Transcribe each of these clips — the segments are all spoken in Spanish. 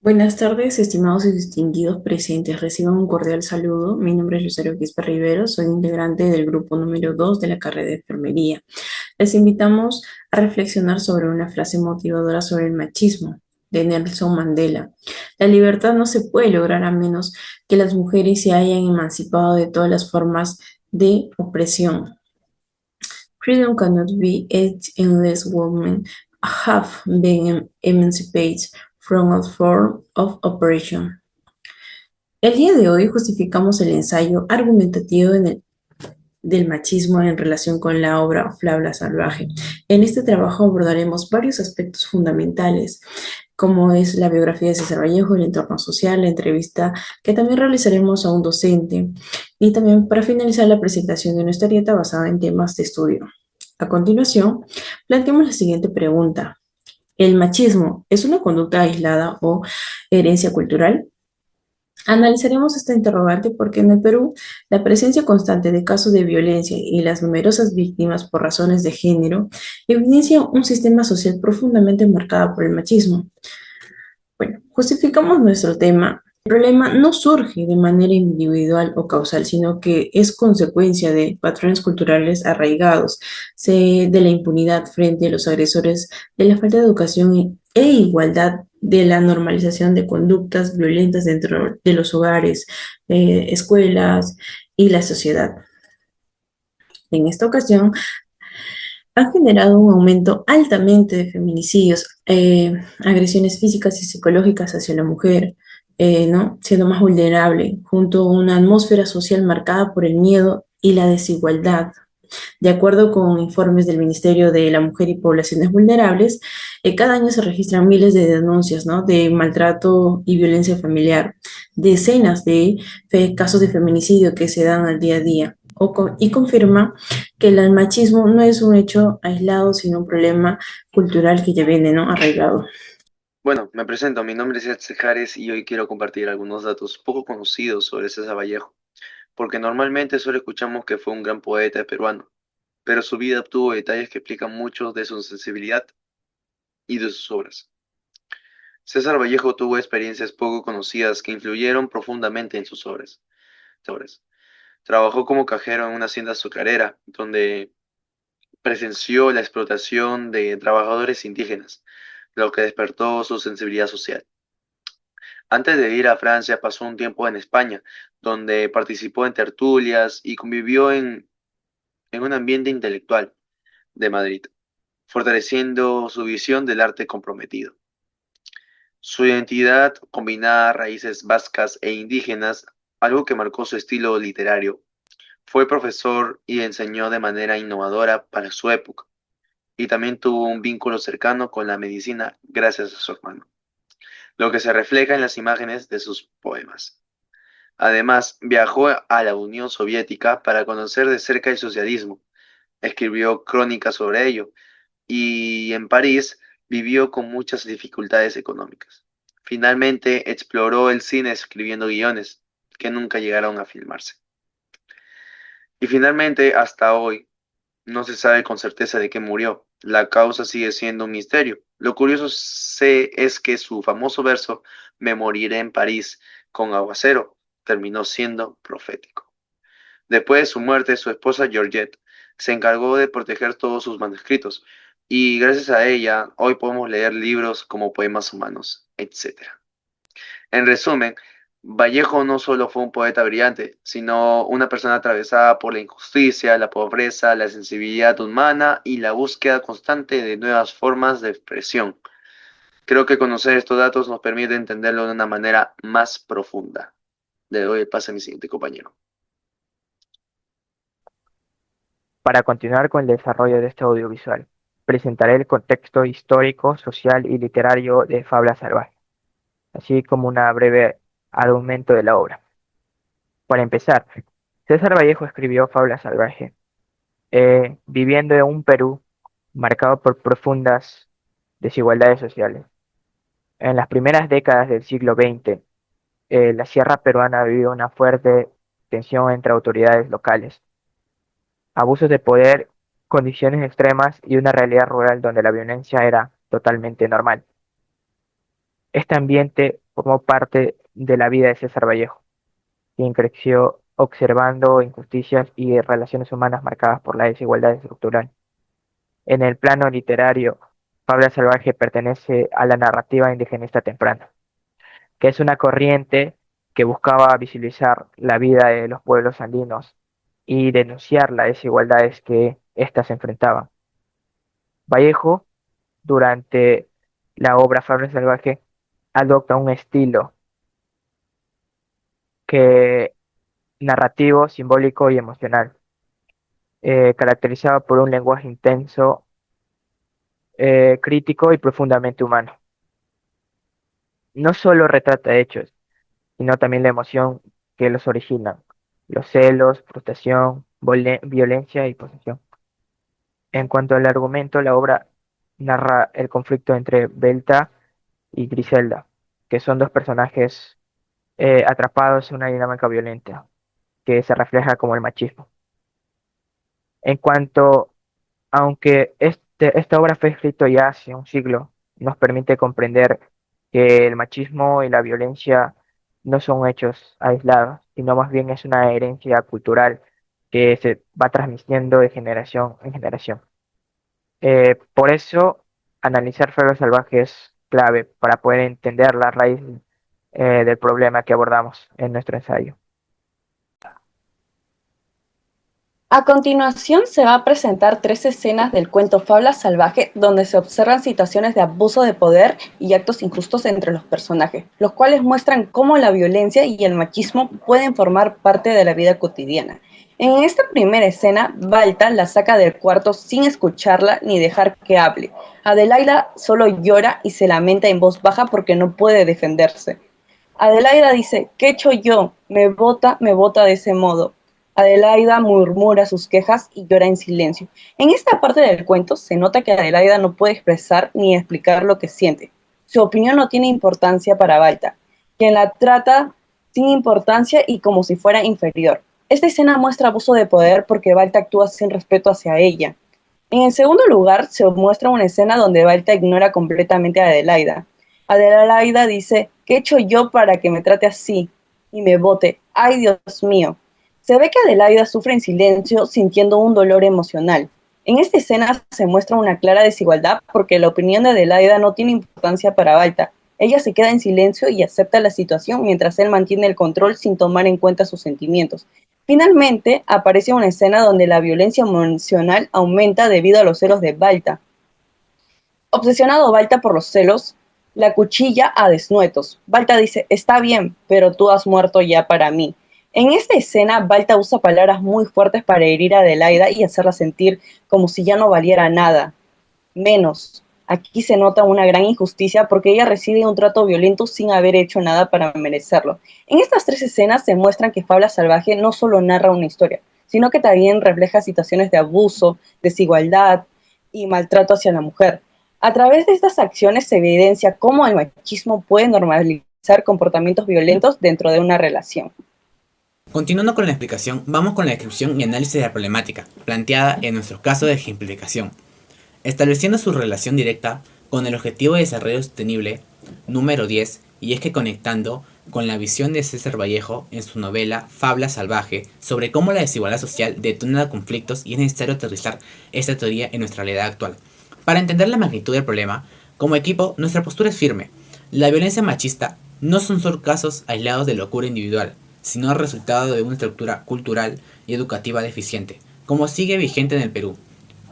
Buenas tardes, estimados y distinguidos presentes. Reciban un cordial saludo. Mi nombre es Lucero Quispe Rivero, soy integrante del grupo número 2 de la carrera de enfermería. Les invitamos a reflexionar sobre una frase motivadora sobre el machismo de Nelson Mandela. La libertad no se puede lograr a menos que las mujeres se hayan emancipado de todas las formas de opresión. Freedom cannot be achieved unless women have been emancipated from all form of oppression. El día de hoy justificamos el ensayo argumentativo del machismo en relación con la obra Fabla Salvaje. En este trabajo abordaremos varios aspectos fundamentales, como es la biografía de César Vallejo, el entorno social, la entrevista que también realizaremos a un docente y también para finalizar la presentación de una historieta basada en temas de estudio. A continuación, planteamos la siguiente pregunta. ¿El machismo es una conducta aislada o herencia cultural? Analizaremos esta interrogante porque en el Perú la presencia constante de casos de violencia y las numerosas víctimas por razones de género evidencia un sistema social profundamente marcado por el machismo. Bueno, justificamos nuestro tema. El problema no surge de manera individual o causal, sino que es consecuencia de patrones culturales arraigados, de la impunidad frente a los agresores, de la falta de educación e igualdad, de la normalización de conductas violentas dentro de los hogares, escuelas y la sociedad. En esta ocasión, han generado un aumento altamente de feminicidios, agresiones físicas y psicológicas hacia la mujer, ¿no? Siendo más vulnerable, junto a una atmósfera social marcada por el miedo y la desigualdad. De acuerdo con informes del Ministerio de la Mujer y Poblaciones Vulnerables, cada año se registran miles de denuncias, ¿no?, de maltrato y violencia familiar, decenas de casos de feminicidio que se dan al día a día, y confirma que el machismo no es un hecho aislado, sino un problema cultural que ya viene, ¿no?, arraigado. Bueno, me presento, mi nombre es Edson Jares y hoy quiero compartir algunos datos poco conocidos sobre César Vallejo, porque normalmente solo escuchamos que fue un gran poeta peruano, pero su vida obtuvo detalles que explican mucho de su sensibilidad y de sus obras. César Vallejo tuvo experiencias poco conocidas que influyeron profundamente en sus obras. Trabajó como cajero en una hacienda azucarera, donde presenció la explotación de trabajadores indígenas, lo que despertó su sensibilidad social. Antes de ir a Francia pasó un tiempo en España, donde participó en tertulias y convivió en un ambiente intelectual de Madrid, fortaleciendo su visión del arte comprometido. Su identidad combinaba raíces vascas e indígenas, algo que marcó su estilo literario. Fue profesor y enseñó de manera innovadora para su época, y también tuvo un vínculo cercano con la medicina gracias a su hermano, lo que se refleja en las imágenes de sus poemas. Además, viajó a la Unión Soviética para conocer de cerca el socialismo, escribió crónicas sobre ello y en París vivió con muchas dificultades económicas. Finalmente exploró el cine escribiendo guiones que nunca llegaron a filmarse. Y finalmente, hasta hoy, no se sabe con certeza de qué murió. La causa sigue siendo un misterio. Lo curioso es que su famoso verso, Me moriré en París con aguacero, terminó siendo profético. Después de su muerte, su esposa Georgette se encargó de proteger todos sus manuscritos y gracias a ella hoy podemos leer libros como Poemas Humanos, etc. En resumen, Vallejo no solo fue un poeta brillante, sino una persona atravesada por la injusticia, la pobreza, la sensibilidad humana y la búsqueda constante de nuevas formas de expresión. Creo que conocer estos datos nos permite entenderlo de una manera más profunda. Le doy el pase a mi siguiente compañero. Para continuar con el desarrollo de este audiovisual, presentaré el contexto histórico, social y literario de Fabla Salvaje, así como una breve argumento de la obra. Para empezar, César Vallejo escribió Fabla Salvaje, viviendo en un Perú marcado por profundas desigualdades sociales. En las primeras décadas del siglo XX, la sierra peruana vivió una fuerte tensión entre autoridades locales, abusos de poder, condiciones extremas y una realidad rural donde la violencia era totalmente normal. Este ambiente formó parte de la vida de César Vallejo, quien creció observando injusticias y relaciones humanas marcadas por la desigualdad estructural. En el plano literario, Fábula Salvaje pertenece a la narrativa indigenista temprana, que es una corriente que buscaba visibilizar la vida de los pueblos andinos y denunciar las desigualdades que éstas enfrentaban. Vallejo, durante la obra Fábula Salvaje, adopta un estilo que narrativo, simbólico y emocional, caracterizado por un lenguaje intenso, crítico y profundamente humano. No solo retrata hechos, sino también la emoción que los originan, los celos, frustración, violencia y posesión. En cuanto al argumento, la obra narra el conflicto entre Belta y Griselda, que son dos personajes atrapados en una dinámica violenta, que se refleja como el machismo. En cuanto, aunque esta obra fue escrita ya hace un siglo, nos permite comprender que el machismo y la violencia no son hechos aislados, sino más bien es una herencia cultural que se va transmitiendo de generación en generación. Por eso, analizar Feroz Salvaje es clave para poder entender la raíz del problema que abordamos en nuestro ensayo. A continuación se va a presentar 3 escenas del cuento Fábula Salvaje donde se observan situaciones de abuso de poder y actos injustos entre los personajes, los cuales muestran cómo la violencia y el machismo pueden formar parte de la vida cotidiana. En esta primera escena, Balta la saca del cuarto sin escucharla ni dejar que hable. Adelaida solo llora y se lamenta en voz baja porque no puede defenderse. Adelaida dice: ¿qué he hecho yo? Me bota de ese modo. Adelaida murmura sus quejas y llora en silencio. En esta parte del cuento se nota que Adelaida no puede expresar ni explicar lo que siente. Su opinión no tiene importancia para Balta, quien la trata sin importancia y como si fuera inferior. Esta escena muestra abuso de poder porque Balta actúa sin respeto hacia ella. En el segundo lugar, se muestra una escena donde Balta ignora completamente a Adelaida. Adelaida dice: ¿qué he hecho yo para que me trate así y me bote? ¡Ay, Dios mío! Se ve que Adelaida sufre en silencio, sintiendo un dolor emocional. En esta escena se muestra una clara desigualdad porque la opinión de Adelaida no tiene importancia para Balta. Ella se queda en silencio y acepta la situación mientras él mantiene el control sin tomar en cuenta sus sentimientos. Finalmente, aparece una escena donde la violencia emocional aumenta debido a los celos de Balta. Obsesionado Balta por los celos, la cuchilla a desnuetos. Balta dice: está bien, pero tú has muerto ya para mí. En esta escena, Balta usa palabras muy fuertes para herir a Adelaida y hacerla sentir como si ya no valiera nada. Menos. Aquí se nota una gran injusticia porque ella recibe un trato violento sin haber hecho nada para merecerlo. En estas 3 escenas se muestran que Fábula Salvaje no solo narra una historia, sino que también refleja situaciones de abuso, desigualdad y maltrato hacia la mujer. A través de estas acciones se evidencia cómo el machismo puede normalizar comportamientos violentos dentro de una relación. Continuando con la explicación, vamos con la descripción y análisis de la problemática, planteada en nuestro caso de ejemplificación, estableciendo su relación directa con el objetivo de desarrollo sostenible número 10, y es que conectando con la visión de César Vallejo en su novela Fábula Salvaje sobre cómo la desigualdad social detona conflictos y es necesario aterrizar esta teoría en nuestra realidad actual. Para entender la magnitud del problema, como equipo, nuestra postura es firme. La violencia machista no son solo casos aislados de locura individual, sino el resultado de una estructura cultural y educativa deficiente, como sigue vigente en el Perú.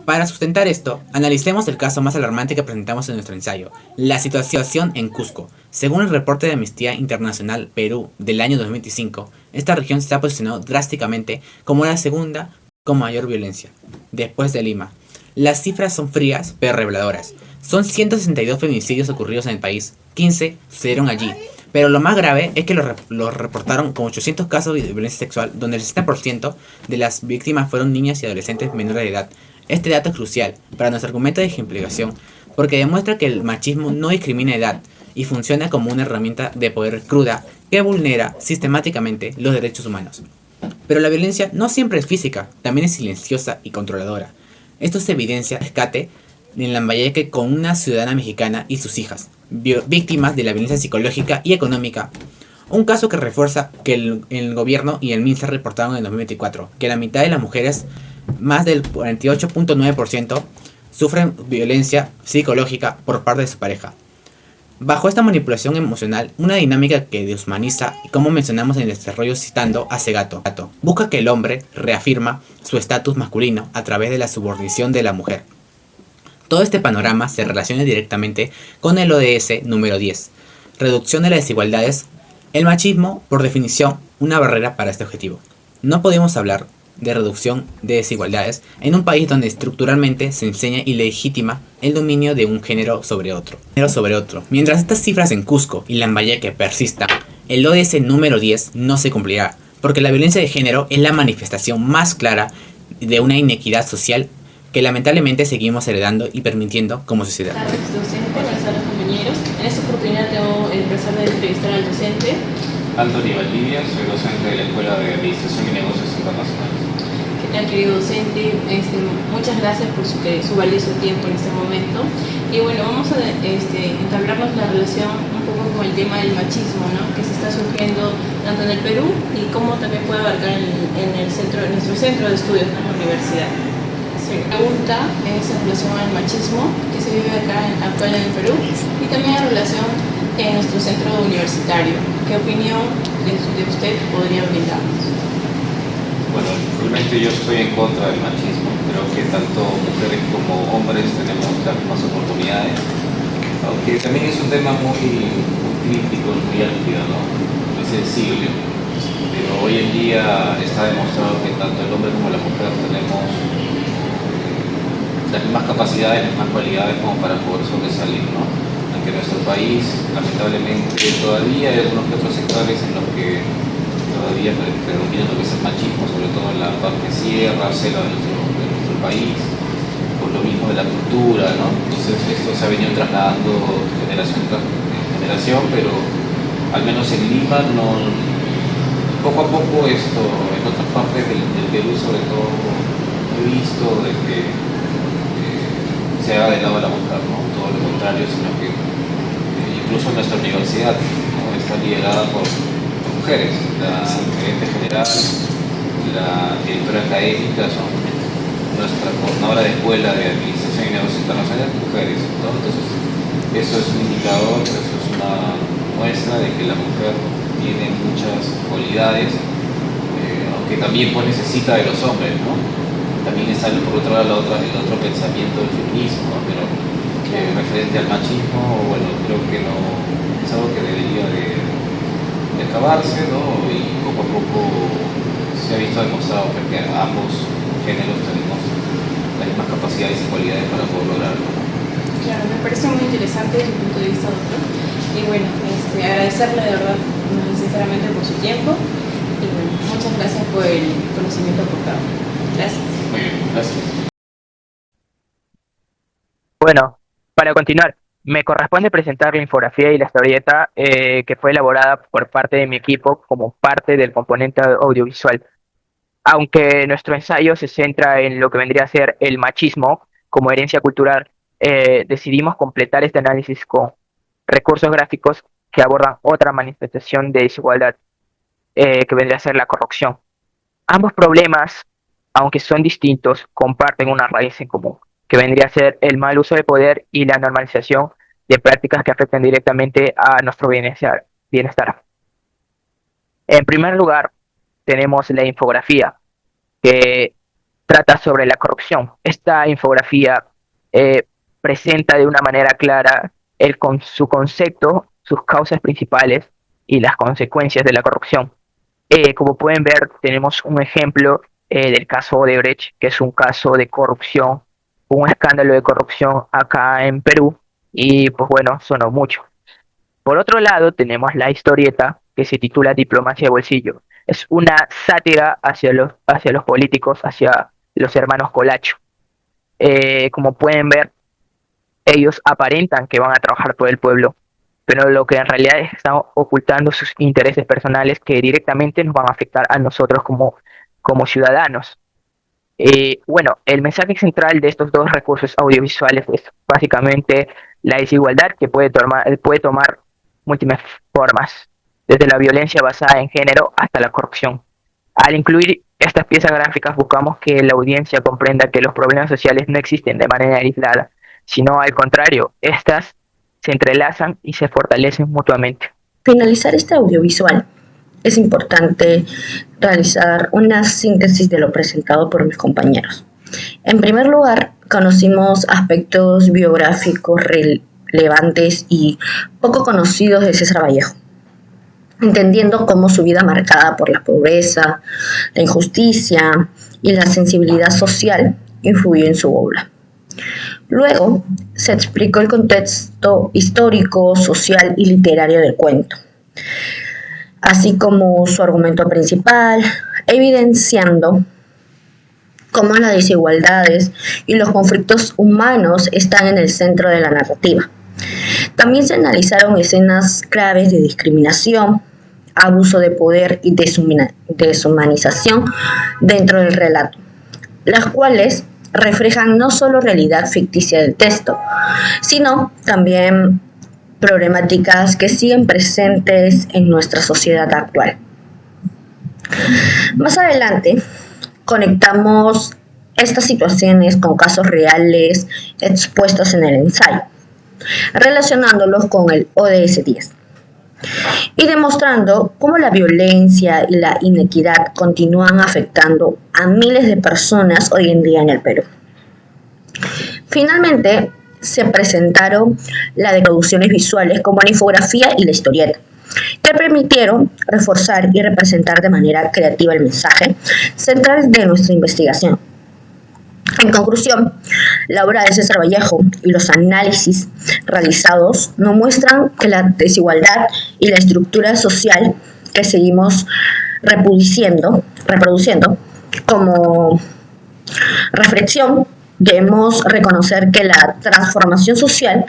Para sustentar esto, analicemos el caso más alarmante que presentamos en nuestro ensayo, la situación en Cusco. Según el reporte de Amnistía Internacional Perú del año 2025, esta región se ha posicionado drásticamente como la segunda con mayor violencia, después de Lima. Las cifras son frías pero reveladoras. Son 162 feminicidios ocurridos en el país, 15 sucedieron allí. Pero lo más grave es que lo reportaron como 800 casos de violencia sexual, donde el 60% de las víctimas fueron niñas y adolescentes menores de edad. Este dato es crucial para nuestro argumento de ejemplificación, porque demuestra que el machismo no discrimina edad y funciona como una herramienta de poder cruda que vulnera sistemáticamente los derechos humanos. Pero la violencia no siempre es física, también es silenciosa y controladora. Esto se evidencia rescate en Lambayeque con una ciudadana mexicana y sus hijas, víctimas de la violencia psicológica y económica. Un caso que refuerza que el gobierno y el MINSA reportaron en 2024 que la mitad de las mujeres, más del 48.9%, sufren violencia psicológica por parte de su pareja. Bajo esta manipulación emocional, una dinámica que deshumaniza y, como mencionamos en el desarrollo citando a Segato, busca que el hombre reafirma su estatus masculino a través de la subordinación de la mujer. Todo este panorama se relaciona directamente con el ODS número 10, reducción de las desigualdades. El machismo, por definición, una barrera para este objetivo. No podemos hablar de reducción de desigualdades en un país donde estructuralmente se enseña y legitima el dominio de un género sobre otro. Mientras estas cifras en Cusco y Lambayeque persistan, el ODS número 10 no se cumplirá, porque la violencia de género es la manifestación más clara de una inequidad social que lamentablemente seguimos heredando y permitiendo como sociedad. Buenas tardes, docente, buenas tardes, compañeros. En esta oportunidad tengo el placer de entrevistar al docente Anthony Valdivia, soy docente de la Escuela de Administración y Negocios Internacionales. ¿Qué tal, querido docente? Muchas gracias por su valioso tiempo en este momento. Y bueno, vamos a entablarnos la relación un poco con el tema del machismo, ¿no?, que se está surgiendo tanto en el Perú y cómo también puede abarcar en nuestro centro de estudios, en la universidad. Sí. La pregunta es en relación al machismo que se vive acá actual en el Perú y también en relación en nuestro centro universitario. ¿Qué opinión de usted podría brindarnos? Bueno, realmente yo estoy en contra del machismo. Creo que tanto mujeres como hombres tenemos las mismas oportunidades, aunque también es un tema muy crítico, muy álgido, ¿no?, muy sensible. Pero hoy en día está demostrado que tanto el hombre como la mujer tenemos las mismas capacidades, las mismas cualidades como para poder sobresalir, ¿no? Aunque en nuestro país, lamentablemente, todavía hay algunos que otros sectores en los que todavía predomina lo que es el machismo, sobre todo en la parte sierra, selva de nuestro país, por lo mismo de la cultura, ¿no? Entonces esto se ha venido trasladando generación tras generación, pero al menos en Lima poco a poco esto, en otras partes del Perú sobre todo, he visto de que se haga de lado a la mujer, ¿no? Todo lo contrario, sino que incluso nuestra universidad, ¿no?, está liderada por mujeres. La gerente general, la directora académica son nuestra coordinadora de escuela de Administración y Negocios Internacionales, mujeres, ¿no? Entonces eso es un indicador, eso es una muestra de que la mujer tiene muchas cualidades, aunque también pues necesita de los hombres, ¿no? También está por otro lado el otro pensamiento del feminismo, ¿no? Pero referente al machismo, bueno, creo que no es algo que debería de acabarse, ¿no? Y poco a poco se ha visto demostrado que ambos géneros tenemos las mismas capacidades y cualidades para poder lograrlo. Claro, me parece muy interesante su punto de vista, doctor. Y bueno, agradecerle de verdad, sinceramente, por su tiempo. Y bueno, muchas gracias por el conocimiento aportado. Gracias. Muy bien, gracias. Bueno, para continuar, me corresponde presentar la infografía y la historieta que fue elaborada por parte de mi equipo como parte del componente audiovisual. Aunque nuestro ensayo se centra en lo que vendría a ser el machismo como herencia cultural, decidimos completar este análisis con recursos gráficos que abordan otra manifestación de desigualdad, que vendría a ser la corrupción. Ambos problemas, aunque son distintos, comparten una raíz en común, que vendría a ser el mal uso de poder y la normalización de prácticas que afectan directamente a nuestro bienestar. En primer lugar, tenemos la infografía, que trata sobre la corrupción. Esta infografía presenta de una manera clara su concepto, sus causas principales y las consecuencias de la corrupción. Como pueden ver, tenemos un ejemplo del caso Odebrecht, que es un caso de corrupción, un escándalo de corrupción acá en Perú, y pues bueno, sonó mucho. Por otro lado, tenemos la historieta que se titula Diplomacia de Bolsillo. Es una sátira hacia los políticos, hacia los hermanos Colacho. Como pueden ver, ellos aparentan que van a trabajar por el pueblo, pero lo que en realidad es que están ocultando sus intereses personales que directamente nos van a afectar a nosotros como ciudadanos. Bueno, el mensaje central de estos dos recursos audiovisuales es básicamente la desigualdad que puede tomar múltiples formas, desde la violencia basada en género hasta la corrupción. Al incluir estas piezas gráficas buscamos que la audiencia comprenda que los problemas sociales no existen de manera aislada, sino al contrario, estas se entrelazan y se fortalecen mutuamente. Finalizar este audiovisual, es importante realizar una síntesis de lo presentado por mis compañeros. En primer lugar, conocimos aspectos biográficos relevantes y poco conocidos de César Vallejo, entendiendo cómo su vida marcada por la pobreza, la injusticia y la sensibilidad social influyó en su obra. Luego, se explicó el contexto histórico, social y literario del cuento, así como su argumento principal, evidenciando cómo las desigualdades y los conflictos humanos están en el centro de la narrativa. También se analizaron escenas claves de discriminación, abuso de poder y deshumanización dentro del relato, las cuales reflejan no solo realidad ficticia del texto, sino también problemáticas que siguen presentes en nuestra sociedad actual. Más adelante, conectamos estas situaciones con casos reales expuestos en el ensayo, relacionándolos con el ODS 10 y demostrando cómo la violencia y la inequidad continúan afectando a miles de personas hoy en día en el Perú. Finalmente, se presentaron las de producciones visuales como la infografía y la historieta, que permitieron reforzar y representar de manera creativa el mensaje central de nuestra investigación. En conclusión, la obra de César Vallejo y los análisis realizados nos muestran que la desigualdad y la estructura social que seguimos reproduciendo como reflexión, debemos reconocer que la transformación social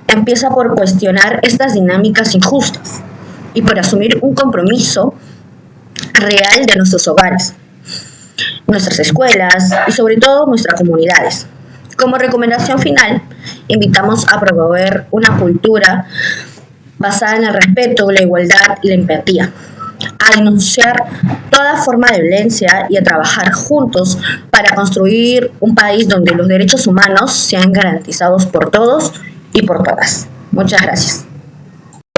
empieza por cuestionar estas dinámicas injustas y por asumir un compromiso real de nuestros hogares, nuestras escuelas y sobre todo nuestras comunidades. Como recomendación final, invitamos a promover una cultura basada en el respeto, la igualdad y la empatía, a denunciar toda forma de violencia y a trabajar juntos para construir un país donde los derechos humanos sean garantizados por todos y por todas. Muchas gracias.